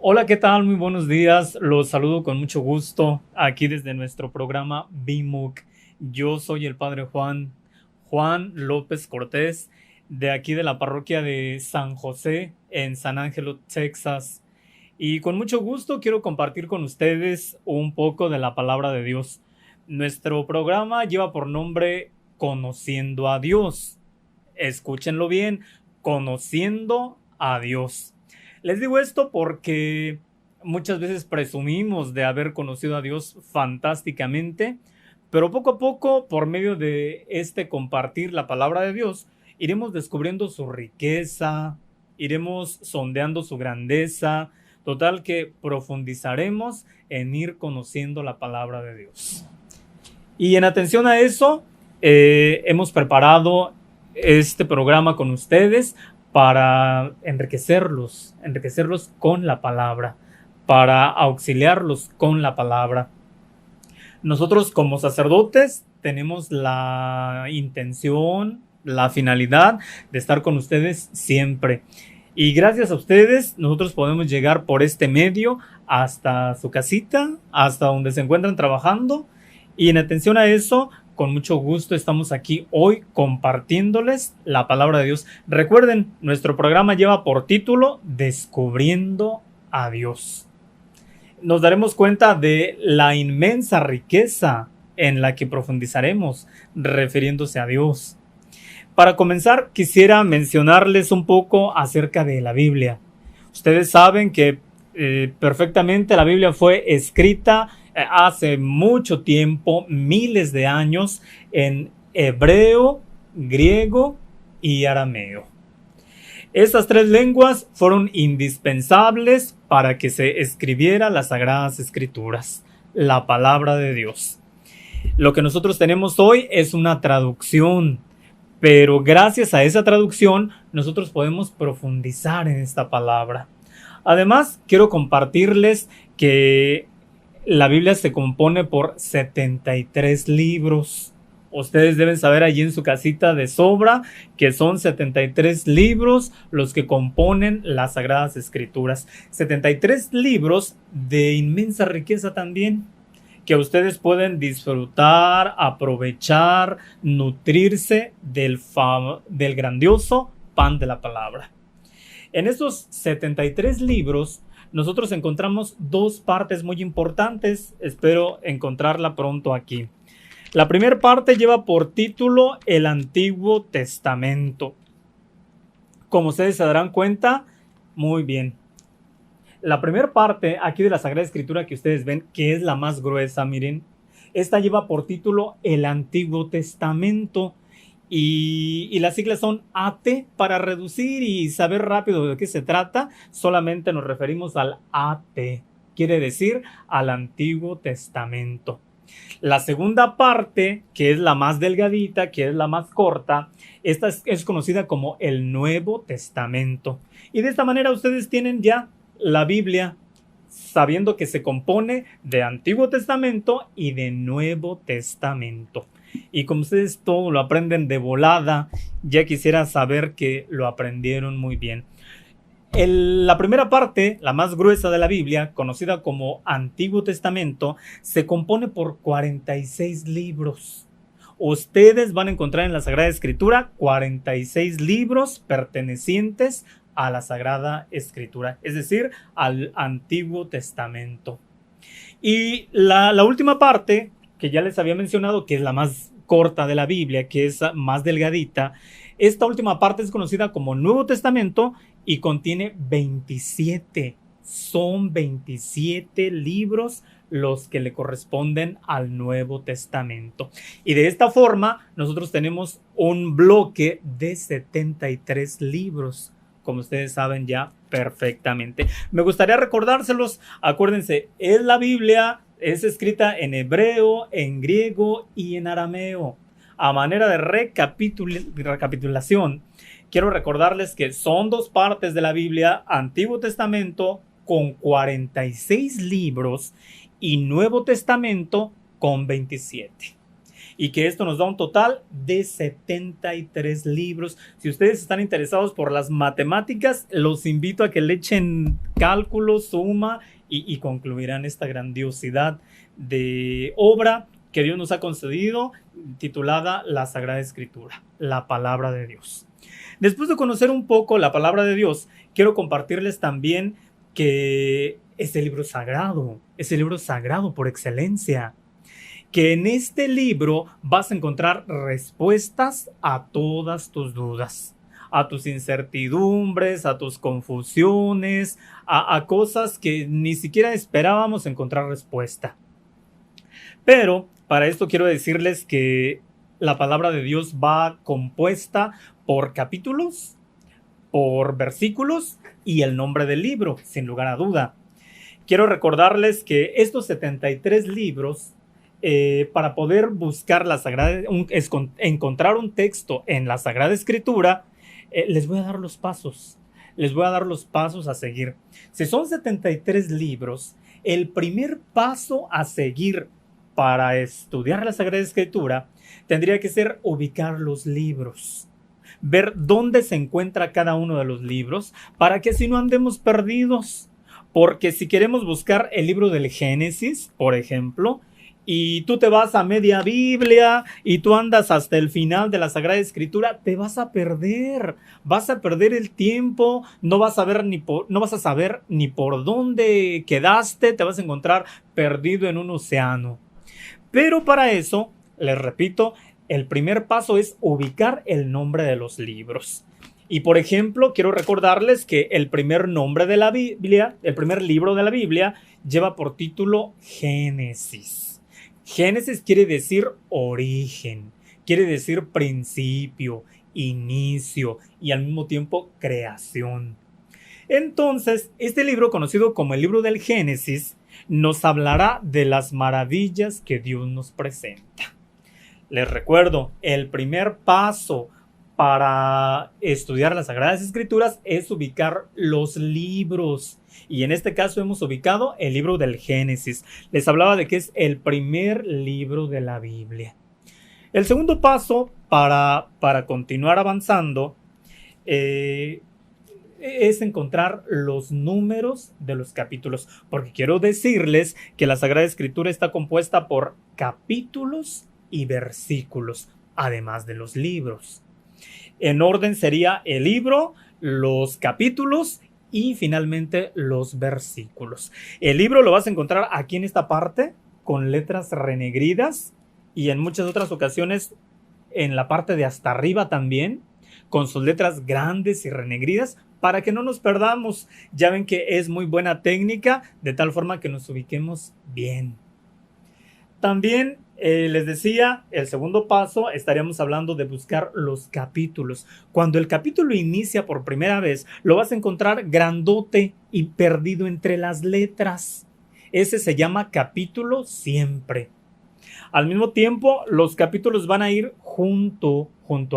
Hola, ¿qué tal? Muy buenos días. Los saludo con mucho gusto aquí desde nuestro programa BIMUC. Yo soy el padre Juan López Cortés, de aquí de la parroquia de San José, en San Ángelo, Texas. Y con mucho gusto quiero compartir con ustedes un poco de la palabra de Dios. Nuestro programa lleva por nombre Conociendo a Dios. Escúchenlo bien, Conociendo a Dios. Les digo esto porque muchas veces presumimos de haber conocido a Dios fantásticamente, pero poco a poco, por medio de este compartir la palabra de Dios, iremos descubriendo su riqueza, iremos sondeando su grandeza, total que profundizaremos en ir conociendo la palabra de Dios. Y en atención a eso, hemos preparado este programa con ustedes para enriquecerlos con la palabra, para auxiliarlos con la palabra. Nosotros como sacerdotes tenemos la intención, la finalidad de estar con ustedes siempre. Y gracias a ustedes, nosotros podemos llegar por este medio hasta su casita, hasta donde se encuentran trabajando. Y en atención a eso, con mucho gusto estamos aquí hoy compartiéndoles la palabra de Dios. Recuerden, nuestro programa lleva por título Descubriendo a Dios. Nos daremos cuenta de la inmensa riqueza en la que profundizaremos refiriéndose a Dios. Para comenzar, quisiera mencionarles un poco acerca de la Biblia. Ustedes saben que perfectamente la Biblia fue escrita hace mucho tiempo, miles de años, en hebreo, griego y arameo. Estas tres lenguas fueron indispensables para que se escribiera las Sagradas Escrituras, la palabra de Dios. Lo que nosotros tenemos hoy es una traducción, pero gracias a esa traducción nosotros podemos profundizar en esta palabra. Además, quiero compartirles que la Biblia se compone por 73 libros. Ustedes deben saber allí en su casita de sobra que son 73 libros los que componen las Sagradas Escrituras. 73 libros de inmensa riqueza también, que ustedes pueden disfrutar, aprovechar, nutrirse del grandioso pan de la palabra. En estos 73 libros nosotros encontramos dos partes muy importantes. Espero encontrarla pronto aquí. La primera parte lleva por título el Antiguo Testamento. Como ustedes se darán cuenta, muy bien. La primera parte aquí de la Sagrada Escritura que ustedes ven, que es la más gruesa, miren, esta lleva por título el Antiguo Testamento. Y las siglas son AT. Para reducir y saber rápido de qué se trata, solamente nos referimos al AT. Quiere decir al Antiguo Testamento. La segunda parte, que es la más delgadita, que es la más corta, esta es conocida como el Nuevo Testamento. Y de esta manera ustedes tienen ya la Biblia, sabiendo que se compone de Antiguo Testamento y de Nuevo Testamento. Y como ustedes todo lo aprenden de volada, ya quisiera saber que lo aprendieron muy bien. La primera parte, la más gruesa de la Biblia, conocida como Antiguo Testamento, se compone por 46 libros. Ustedes van a encontrar en la Sagrada Escritura 46 libros pertenecientes a la Sagrada Escritura, es decir, al Antiguo Testamento. Y la última parte, que ya les había mencionado, que es la más corta de la Biblia, que es más delgadita, esta última parte es conocida como Nuevo Testamento y contiene 27. Son 27 libros los que le corresponden al Nuevo Testamento. Y de esta forma, nosotros tenemos un bloque de 73 libros, como ustedes saben ya perfectamente. Me gustaría recordárselos. Acuérdense, es la Biblia, es escrita en hebreo, en griego y en arameo. A manera de recapitulación, quiero recordarles que son dos partes de la Biblia, Antiguo Testamento con 46 libros y Nuevo Testamento con 27. y que esto nos da un total de 73 libros. Si ustedes están interesados por las matemáticas, los invito a que le echen cálculo, suma y concluirán esta grandiosidad de obra que Dios nos ha concedido, titulada la Sagrada Escritura, la Palabra de Dios. Después de conocer un poco la Palabra de Dios, quiero compartirles también que es el libro sagrado por excelencia, que en este libro vas a encontrar respuestas a todas tus dudas, a tus incertidumbres, a tus confusiones, a cosas que ni siquiera esperábamos encontrar respuesta. Pero para esto quiero decirles que la palabra de Dios va compuesta por capítulos, por versículos y el nombre del libro, sin lugar a duda. Quiero recordarles que estos 73 libros, para poder buscar encontrar un texto en la Sagrada Escritura, les voy a dar los pasos. Les voy a dar los pasos a seguir. Si son 73 libros, el primer paso a seguir para estudiar la Sagrada Escritura tendría que ser ubicar los libros, ver dónde se encuentra cada uno de los libros, para que así no andemos perdidos. Porque si queremos buscar el libro del Génesis, por ejemplo, y tú te vas a media Biblia y tú andas hasta el final de la Sagrada Escritura, te vas a perder el tiempo, no vas a saber ni por dónde quedaste, te vas a encontrar perdido en un océano. Pero para eso, les repito, el primer paso es ubicar el nombre de los libros. Y por ejemplo, quiero recordarles que el primer nombre de la Biblia, el primer libro de la Biblia, lleva por título Génesis. Génesis quiere decir origen, quiere decir principio, inicio y al mismo tiempo creación. Entonces, este libro, conocido como el libro del Génesis, nos hablará de las maravillas que Dios nos presenta. Les recuerdo, el primer paso para estudiar las Sagradas Escrituras es ubicar los libros. Y en este caso hemos ubicado el libro del Génesis. Les hablaba de que es el primer libro de la Biblia. El segundo paso para continuar avanzando es encontrar los números de los capítulos. Porque quiero decirles que la Sagrada Escritura está compuesta por capítulos y versículos, además de los libros. En orden sería el libro, los capítulos y finalmente los versículos. El libro lo vas a encontrar aquí en esta parte con letras renegridas y en muchas otras ocasiones en la parte de hasta arriba también con sus letras grandes y renegridas para que no nos perdamos. Ya ven que es muy buena técnica de tal forma que nos ubiquemos bien. También les decía, el segundo paso estaríamos hablando de buscar los capítulos. Cuando el capítulo inicia por primera vez, lo vas a encontrar grandote y perdido entre las letras. Ese se llama capítulo siempre. Al mismo tiempo, los capítulos van a ir junto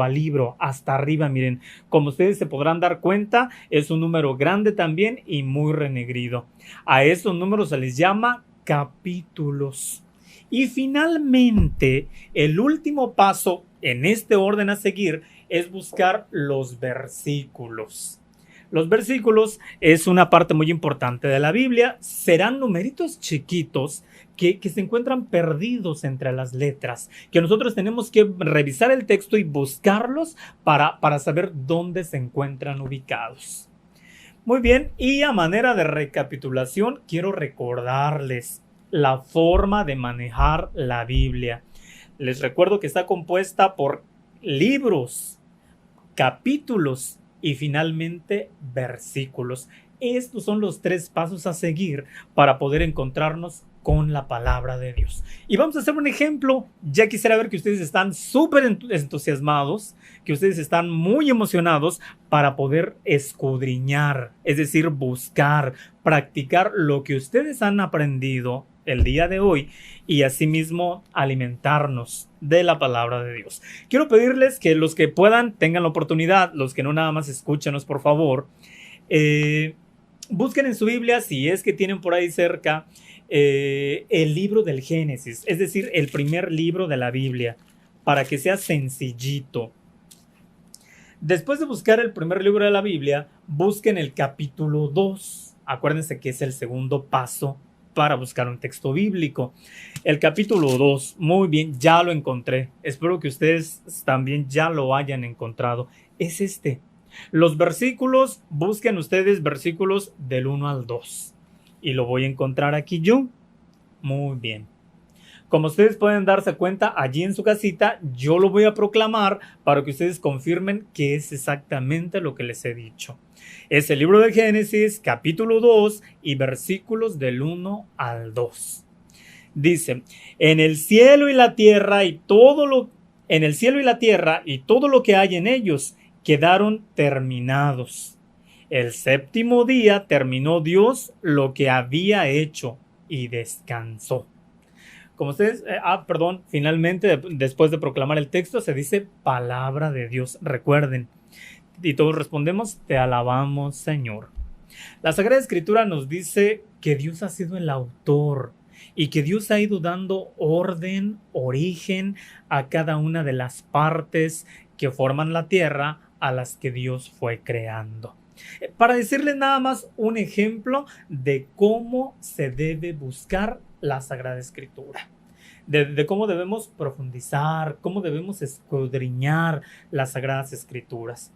al libro, hasta arriba. Miren, como ustedes se podrán dar cuenta, es un número grande también y muy renegrido. A esos números se les llama capítulos. Y finalmente, el último paso en este orden a seguir es buscar los versículos. Los versículos es una parte muy importante de la Biblia. Serán numeritos chiquitos que se encuentran perdidos entre las letras, que nosotros tenemos que revisar el texto y buscarlos para saber dónde se encuentran ubicados. Muy bien, y a manera de recapitulación, quiero recordarles la forma de manejar la Biblia. Les recuerdo que está compuesta por libros, capítulos y finalmente versículos. Estos son los 3 pasos a seguir para poder encontrarnos con la palabra de Dios. Y vamos a hacer un ejemplo. Ya quisiera ver que ustedes están súper entusiasmados, que ustedes están muy emocionados para poder escudriñar, es decir, buscar, practicar lo que ustedes han aprendido el día de hoy y asimismo alimentarnos de la palabra de Dios. Quiero pedirles que los que puedan tengan la oportunidad, los que no nada más escúchenos, por favor, busquen en su Biblia, si es que tienen por ahí cerca, el libro del Génesis, es decir, el primer libro de la Biblia. para que sea sencillito. Después de buscar el primer libro de la Biblia, busquen el capítulo 2. Acuérdense que es el segundo paso para buscar un texto bíblico. El capítulo 2, muy bien, ya lo encontré. Espero que ustedes también ya lo hayan encontrado. Es este. Los versículos, busquen ustedes versículos del 1 al 2. Y lo voy a encontrar aquí yo. Muy bien. Como ustedes pueden darse cuenta, allí en su casita, yo lo voy a proclamar para que ustedes confirmen que es exactamente lo que les he dicho. Es el libro de Génesis, capítulo 2 y versículos del 1 al 2. Dice, en el cielo y la tierra y todo lo que hay en ellos quedaron terminados. El séptimo día terminó Dios lo que había hecho y descansó. Como ustedes, finalmente, después de proclamar el texto, se dice palabra de Dios. Recuerden. Y todos respondemos, te alabamos, Señor. La Sagrada Escritura nos dice que Dios ha sido el autor y que Dios ha ido dando orden, origen a cada una de las partes que forman la tierra a las que Dios fue creando. Para decirles nada más un ejemplo de cómo se debe buscar la Sagrada Escritura, de cómo debemos profundizar, cómo debemos escudriñar las Sagradas Escrituras.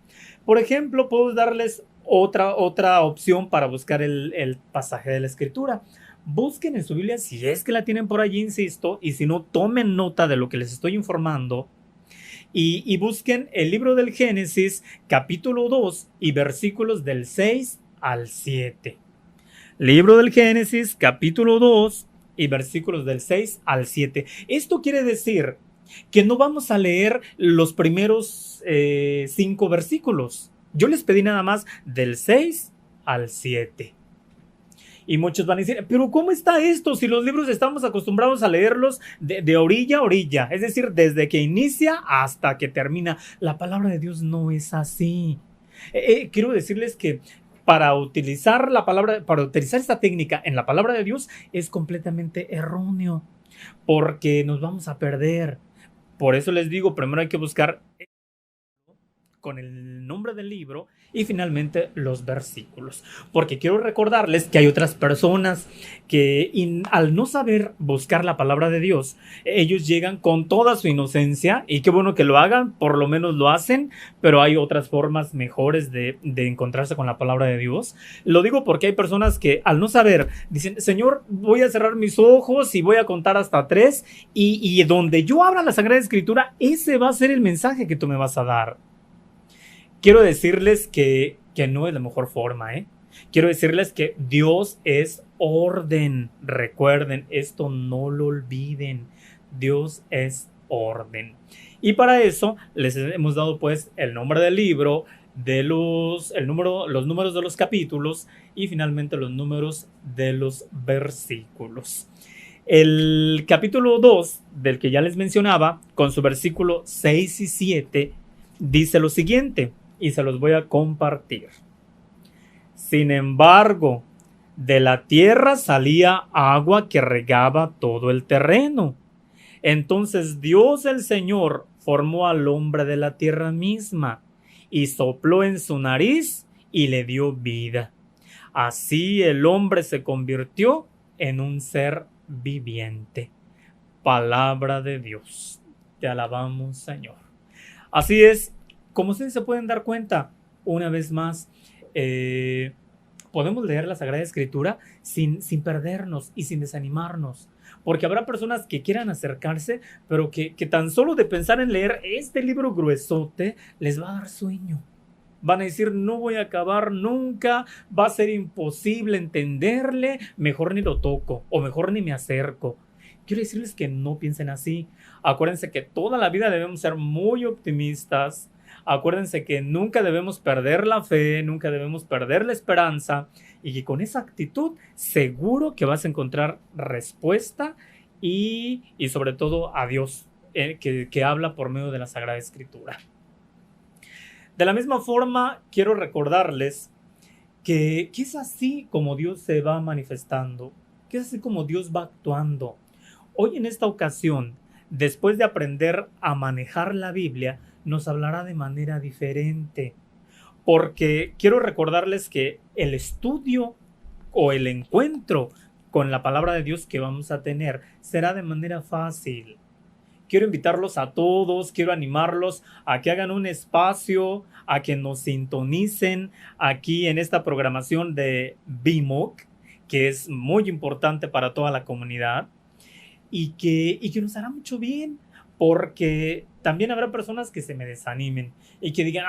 Por ejemplo, puedo darles otra opción para buscar el pasaje de la Escritura. Busquen en su Biblia, si es que la tienen por allí, insisto, y si no, tomen nota de lo que les estoy informando. Y busquen el libro del Génesis, capítulo 2 y versículos del 6 al 7. Libro del Génesis, capítulo 2 y versículos del 6 al 7. Esto quiere decir que no vamos a leer los primeros 5 versículos. Yo les pedí nada más del 6 al 7. Y muchos van a decir, pero ¿cómo está esto? Si los libros estamos acostumbrados a leerlos de orilla a orilla, es decir, desde que inicia hasta que termina. La palabra de Dios no es así. Quiero decirles que para utilizar esta técnica en la palabra de Dios es completamente erróneo, porque nos vamos a perder. Por eso les digo, primero hay que buscar con el nombre del libro y finalmente los versículos, porque quiero recordarles que hay otras personas que al no saber buscar la palabra de Dios, ellos llegan con toda su inocencia, y qué bueno que lo hagan, por lo menos lo hacen, pero hay otras formas mejores de encontrarse con la palabra de Dios. Lo digo porque hay personas que al no saber dicen, Señor, voy a cerrar mis ojos y voy a contar hasta 3 y donde yo abra la Sagrada Escritura, ese va a ser el mensaje que tú me vas a dar. Quiero decirles que no es la mejor forma, Quiero decirles que Dios es orden. Recuerden, esto no lo olviden. Dios es orden. Y para eso les hemos dado pues el nombre del libro, los números de los capítulos y finalmente los números de los versículos. El capítulo 2, del que ya les mencionaba, con su versículo 6 y 7, dice lo siguiente. Y se los voy a compartir. Sin embargo, de la tierra salía agua que regaba todo el terreno. Entonces Dios el Señor formó al hombre de la tierra misma y sopló en su nariz y le dio vida. Así el hombre se convirtió en un ser viviente. Palabra de Dios. Te alabamos, Señor. Así es. Como ustedes se pueden dar cuenta, una vez más, podemos leer la Sagrada Escritura sin perdernos y sin desanimarnos. Porque habrá personas que quieran acercarse, pero que tan solo de pensar en leer este libro gruesote les va a dar sueño. Van a decir, no voy a acabar nunca, va a ser imposible entenderle, mejor ni lo toco o mejor ni me acerco. Quiero decirles que no piensen así. Acuérdense que toda la vida debemos ser muy optimistas. Acuérdense que nunca debemos perder la fe, nunca debemos perder la esperanza, y que con esa actitud seguro que vas a encontrar respuesta y sobre todo a Dios que habla por medio de la Sagrada Escritura. De la misma forma, quiero recordarles que es así como Dios se va manifestando, que es así como Dios va actuando. Hoy en esta ocasión después de aprender a manejar la Biblia, nos hablará de manera diferente. Porque quiero recordarles que el estudio o el encuentro con la palabra de Dios que vamos a tener será de manera fácil. Quiero invitarlos a todos, quiero animarlos a que hagan un espacio, a que nos sintonicen aquí en esta programación de BIMOC, que es muy importante para toda la comunidad y que nos hará mucho bien, porque también habrá personas que se me desanimen y que digan,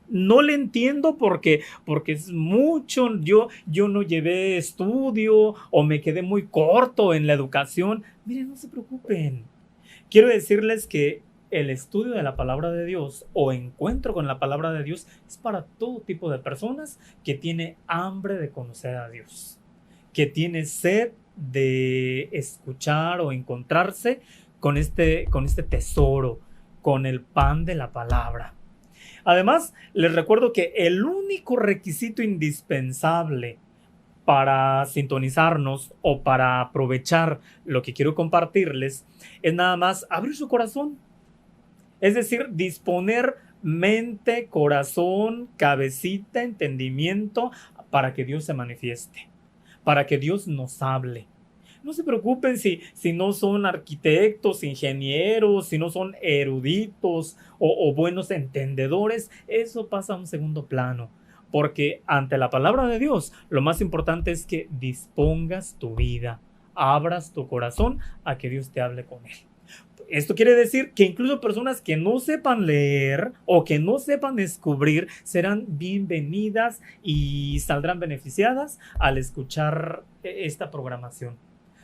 no le entiendo porque es mucho, yo no llevé estudio o me quedé muy corto en la educación. Miren, no se preocupen. Quiero decirles que el estudio de la palabra de Dios o encuentro con la palabra de Dios es para todo tipo de personas que tiene hambre de conocer a Dios, que tiene sed de escuchar o encontrarse con este tesoro, con el pan de la palabra. Además, les recuerdo que el único requisito indispensable para sintonizarnos o para aprovechar lo que quiero compartirles es nada más abrir su corazón. Es decir, disponer mente, corazón, cabecita, entendimiento para que Dios se manifieste, para que Dios nos hable. No se preocupen si no son arquitectos, ingenieros, si no son eruditos o buenos entendedores. Eso pasa a un segundo plano. Porque ante la palabra de Dios, lo más importante es que dispongas tu vida, abras tu corazón a que Dios te hable con él. Esto quiere decir que incluso personas que no sepan leer o que no sepan descubrir serán bienvenidas y saldrán beneficiadas al escuchar esta programación,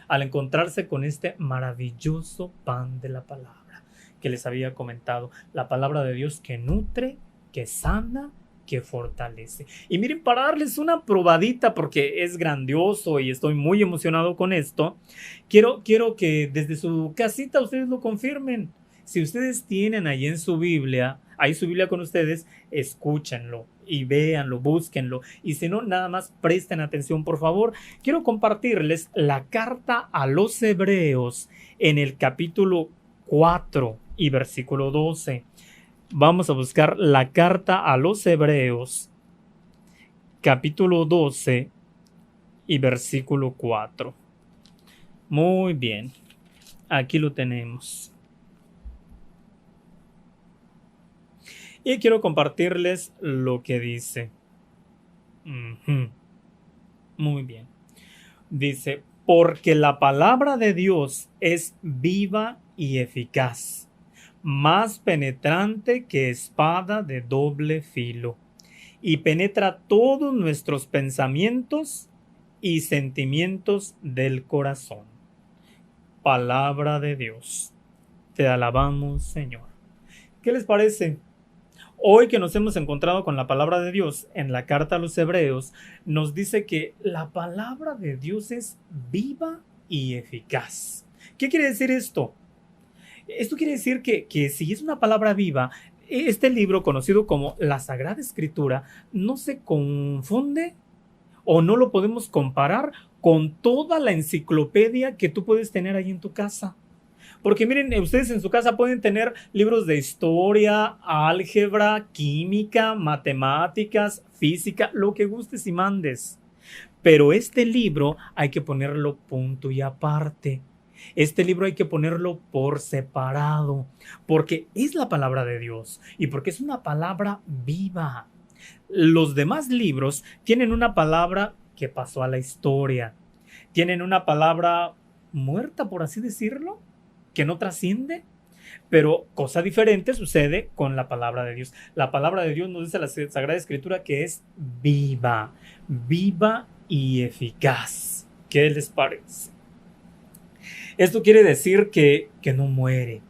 al encontrarse con este maravilloso pan de la palabra que les había comentado. La palabra de Dios que nutre, que sana, que fortalece. Y miren, para darles una probadita, porque es grandioso y estoy muy emocionado con esto, quiero que desde su casita ustedes lo confirmen. Si ustedes tienen ahí en su Biblia, ahí su Biblia con ustedes, escúchenlo y véanlo, búsquenlo. Y si no, nada más presten atención, por favor. Quiero compartirles la carta a los Hebreos en el capítulo 4 y versículo 12. Vamos a buscar la carta a los Hebreos, capítulo 12 y versículo 4. Muy bien, aquí lo tenemos. Y quiero compartirles lo que dice. Muy bien. Dice, porque la palabra de Dios es viva y eficaz, más penetrante que espada de doble filo, y penetra todos nuestros pensamientos y sentimientos del corazón. Palabra de Dios. Te alabamos, Señor. ¿Qué les parece? Hoy que nos hemos encontrado con la palabra de Dios en la carta a los Hebreos, nos dice que la palabra de Dios es viva y eficaz. ¿Qué quiere decir esto? Esto quiere decir que si es una palabra viva, este libro conocido como la Sagrada Escritura no se confunde o no lo podemos comparar con toda la enciclopedia que tú puedes tener ahí en tu casa. Porque miren, ustedes en su casa pueden tener libros de historia, álgebra, química, matemáticas, física, lo que gustes y mandes. Pero este libro hay que ponerlo punto y aparte. Este libro hay que ponerlo por separado, porque es la palabra de Dios y porque es una palabra viva. Los demás libros tienen una palabra que pasó a la historia, tienen una palabra muerta, por así decirlo, que no trasciende, pero cosa diferente sucede con la palabra de Dios. La palabra de Dios nos dice la Sagrada Escritura que es viva, viva y eficaz. ¿Qué les parece? Esto quiere decir que no muere.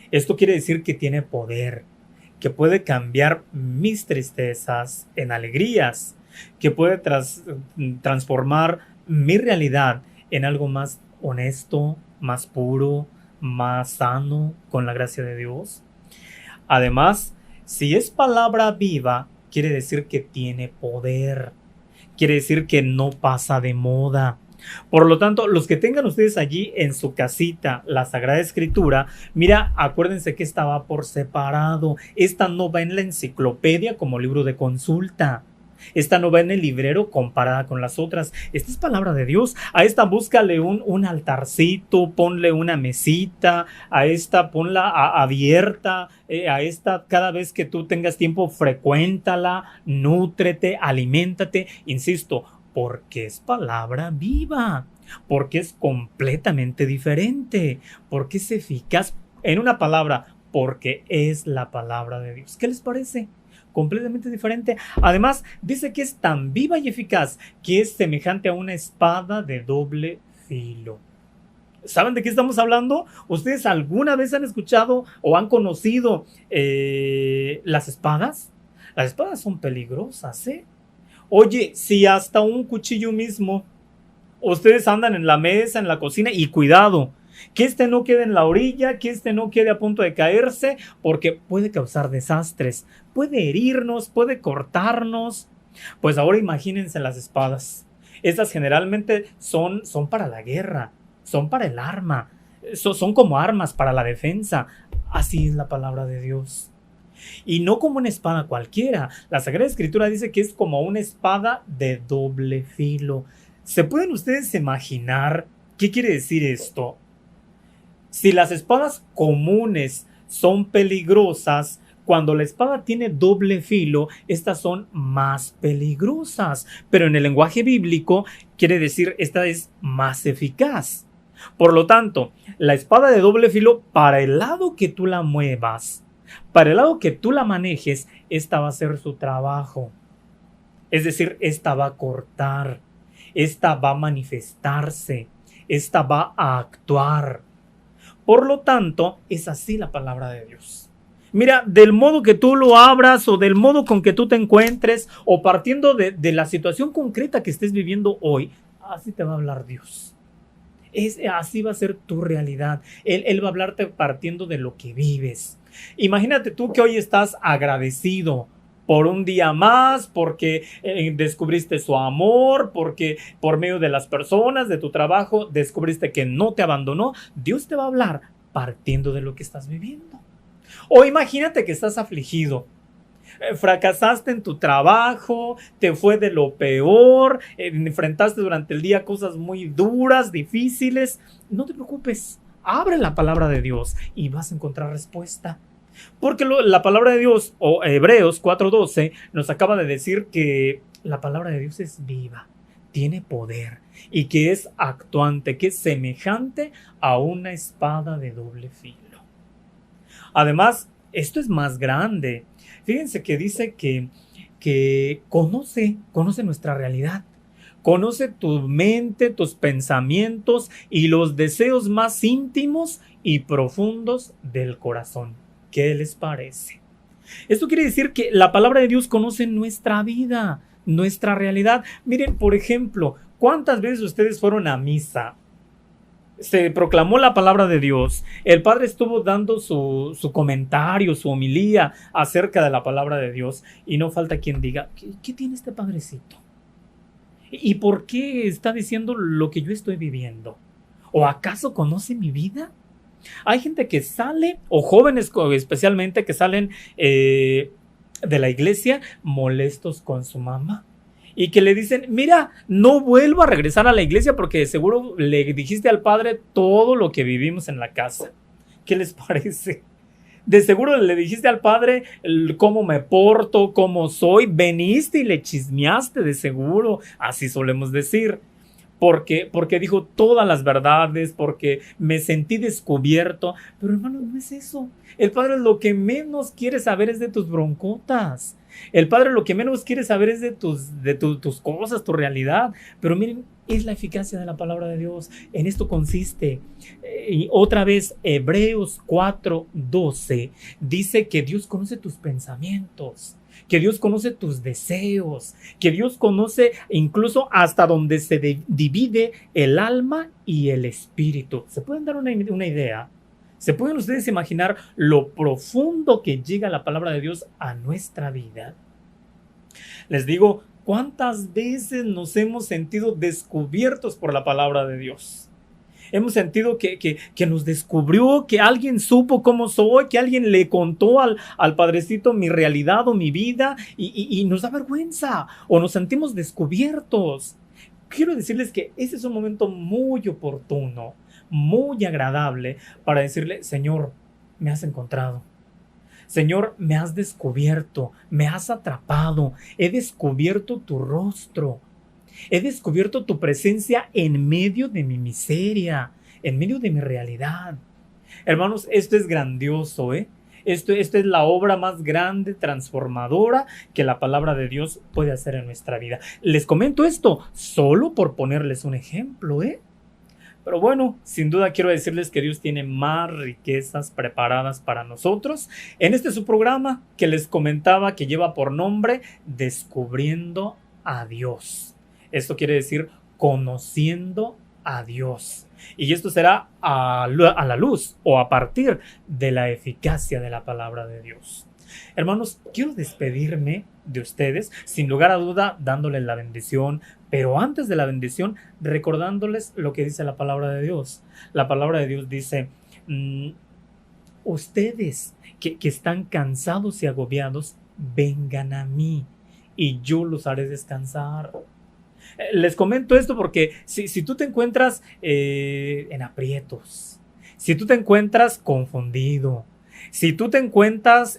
Esto quiere decir que tiene poder, que puede cambiar mis tristezas en alegrías, que puede transformar mi realidad en algo más honesto, más puro, más sano, con la gracia de Dios. Además, si es palabra viva, quiere decir que tiene poder, quiere decir que no pasa de moda, Por lo tanto, los que tengan ustedes allí en su casita la Sagrada Escritura, mira, acuérdense que esta va por separado. Esta no va en la enciclopedia como libro de consulta. Esta no va en el librero comparada con las otras. Esta es palabra de Dios. A esta búscale un altarcito, ponle una mesita, a esta ponla abierta, a esta cada vez que tú tengas tiempo frecuéntala, nútrete, aliméntate. Insisto, porque es palabra viva, porque es completamente diferente, porque es eficaz. En una palabra, porque es la palabra de Dios. ¿Qué les parece? Completamente diferente. Además, dice que es tan viva y eficaz que es semejante a una espada de doble filo. ¿Saben de qué estamos hablando? ¿Ustedes alguna vez han escuchado o han conocido las espadas? Las espadas son peligrosas, ¿eh? Oye, si hasta un cuchillo mismo, ustedes andan en la mesa, en la cocina, y cuidado, que este no quede en la orilla, que este no quede a punto de caerse, porque puede causar desastres, puede herirnos, puede cortarnos. Pues ahora imagínense las espadas. Estas generalmente son para la guerra, son para el arma, son como armas para la defensa. Así es la palabra de Dios. Y no como una espada cualquiera. La Sagrada Escritura dice que es como una espada de doble filo. ¿Se pueden ustedes imaginar qué quiere decir esto? Si las espadas comunes son peligrosas, cuando la espada tiene doble filo, estas son más peligrosas. Pero en el lenguaje bíblico quiere decir esta es más eficaz. Por lo tanto, la espada de doble filo, para el lado que tú la muevas, para el lado que tú la manejes, esta va a hacer su trabajo. Es decir, esta va a cortar, esta va a manifestarse, esta va a actuar. Por lo tanto, es así la palabra de Dios. Mira, del modo que tú lo abras o del modo con que tú te encuentres o partiendo de la situación concreta que estés viviendo hoy, así te va a hablar Dios. Así va a ser tu realidad. Él va a hablarte partiendo de lo que vives. Imagínate tú que hoy estás agradecido por un día más, porque descubriste su amor, porque por medio de las personas, de tu trabajo, descubriste que no te abandonó. Dios te va a hablar partiendo de lo que estás viviendo. O imagínate que estás afligido. Fracasaste en tu trabajo, te fue de lo peor, enfrentaste durante el día cosas muy duras, difíciles. No te preocupes, abre la palabra de Dios y vas a encontrar respuesta. Porque la palabra de Dios, o Hebreos 4:12, nos acaba de decir que la palabra de Dios es viva, tiene poder y que es actuante, que es semejante a una espada de doble filo. Además, esto es más grande. Fíjense que dice que conoce nuestra realidad. Conoce tu mente, tus pensamientos y los deseos más íntimos y profundos del corazón. ¿Qué les parece? Esto quiere decir que la palabra de Dios conoce nuestra vida, nuestra realidad. Miren, por ejemplo, ¿cuántas veces ustedes fueron a misa? Se proclamó la palabra de Dios. El padre estuvo dando su comentario, su homilía acerca de la palabra de Dios. Y no falta quien diga, ¿qué tiene este padrecito? ¿Y por qué está diciendo lo que yo estoy viviendo? ¿O acaso conoce mi vida? Hay gente que sale, o jóvenes especialmente, que salen de la iglesia molestos con su mamá. Y que le dicen, mira, no vuelvo a regresar a la iglesia porque de seguro le dijiste al padre todo lo que vivimos en la casa. ¿Qué les parece? De seguro le dijiste al padre cómo me porto, cómo soy. Veniste y le chismeaste, de seguro. Así solemos decir. Porque dijo todas las verdades, porque me sentí descubierto. Pero hermano, no es eso. El padre lo que menos quiere saber es de tus broncotas. El padre lo que menos quiere saber es de tus cosas, tu realidad. Pero miren, es la eficacia de la palabra de Dios. En esto consiste. Y otra vez, Hebreos 4:12 dice que Dios conoce tus pensamientos, que Dios conoce tus deseos, que Dios conoce incluso hasta donde se divide el alma y el espíritu. ¿Se pueden dar una idea? ¿Se pueden ustedes imaginar lo profundo que llega la palabra de Dios a nuestra vida? Les digo, ¿Cuántas veces nos hemos sentido descubiertos por la palabra de Dios? Hemos sentido que nos descubrió, que alguien supo cómo soy, que alguien le contó al Padrecito mi realidad o mi vida y nos da vergüenza o nos sentimos descubiertos. Quiero decirles que ese es un momento muy oportuno, muy agradable para decirle: Señor, me has encontrado. Señor, me has descubierto, me has atrapado, he descubierto tu rostro. He descubierto tu presencia en medio de mi miseria, en medio de mi realidad. Hermanos, esto es grandioso, ¿eh? Esta es la obra más grande, transformadora que la palabra de Dios puede hacer en nuestra vida. Les comento esto solo por ponerles un ejemplo, ¿eh? Pero bueno, sin duda quiero decirles que Dios tiene más riquezas preparadas para nosotros en este su programa que les comentaba, que lleva por nombre Descubriendo a Dios. Esto quiere decir conociendo a Dios. Y esto será a la luz o a partir de la eficacia de la palabra de Dios. Hermanos, quiero despedirme de ustedes, sin lugar a duda, dándoles la bendición, pero antes de la bendición, recordándoles lo que dice la palabra de Dios. La palabra de Dios dice: ustedes que están cansados y agobiados, vengan a mí y yo los haré descansar. Les comento esto porque si tú te encuentras en aprietos, si tú te encuentras confundido, si tú te encuentras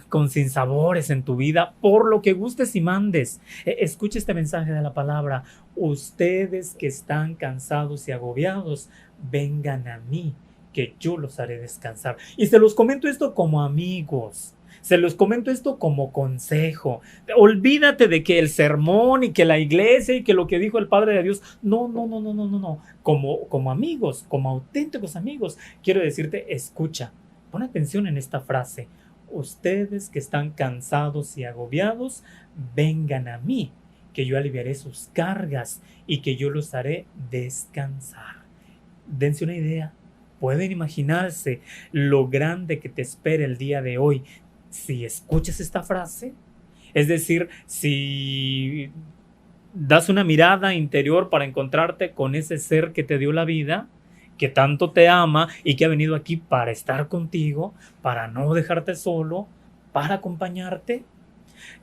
con sinsabores en tu vida, por lo que gustes y mandes, escucha este mensaje de la palabra: ustedes que están cansados y agobiados, vengan a mí, que yo los haré descansar. Y se los comento esto como amigos. Se los comento esto como consejo. Olvídate de que el sermón y que la iglesia y que lo que dijo el Padre de Dios. No. Como amigos, como auténticos amigos, quiero decirte: escucha, pon atención en esta frase. Ustedes que están cansados y agobiados, vengan a mí, que yo aliviaré sus cargas y que yo los haré descansar. Dense una idea. Pueden imaginarse lo grande que te espera el día de hoy si escuchas esta frase. Es decir, si das una mirada interior para encontrarte con ese ser que te dio la vida, que tanto te ama y que ha venido aquí para estar contigo, para no dejarte solo, para acompañarte.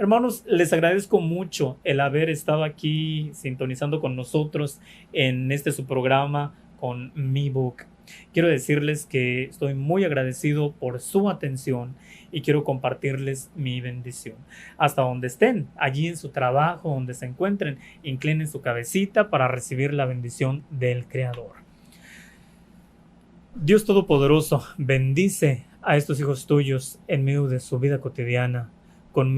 Hermanos, les agradezco mucho el haber estado aquí sintonizando con nosotros en su programa con Mi Book. Quiero decirles que estoy muy agradecido por su atención y quiero compartirles mi bendición. Hasta donde estén, allí en su trabajo, donde se encuentren, inclinen su cabecita para recibir la bendición del Creador. Dios Todopoderoso, bendice a estos hijos tuyos en medio de su vida cotidiana, con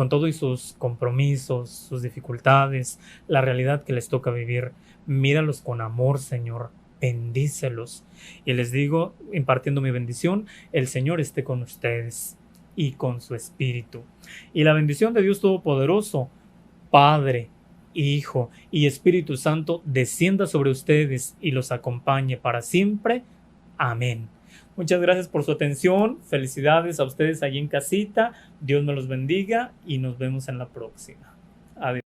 todo y sus compromisos, sus dificultades, la realidad que les toca vivir. Míralos con amor, Señor. Bendícelos. Y les digo, impartiendo mi bendición, el Señor esté con ustedes y con su espíritu. Y la bendición de Dios Todopoderoso, Padre, Hijo y Espíritu Santo, descienda sobre ustedes y los acompañe para siempre. Amén. Muchas gracias por su atención. Felicidades a ustedes allí en casita. Dios me los bendiga y nos vemos en la próxima. Adiós.